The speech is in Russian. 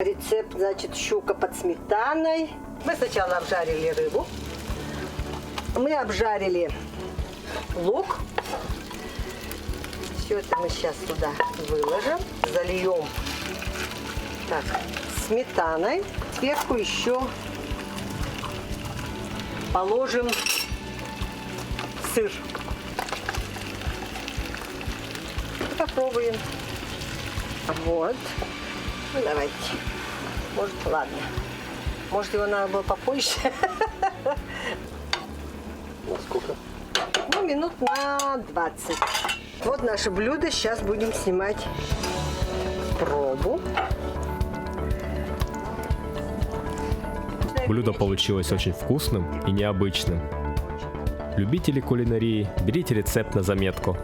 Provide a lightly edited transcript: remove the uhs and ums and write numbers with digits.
Рецепт, значит, щука под сметаной. Мы сначала обжарили рыбу. Мы обжарили лук. Все это мы сейчас туда выложим. Зальем так, сметаной. Сверху еще положим сыр. Попробуем. Вот. Ну, давайте. Может, ладно. Может, его надо было попозже. Насколько? Ну, минут на 20. Вот наше блюдо. Сейчас будем снимать пробу. Блюдо получилось очень вкусным и необычным. Любители кулинарии, берите рецепт на заметку.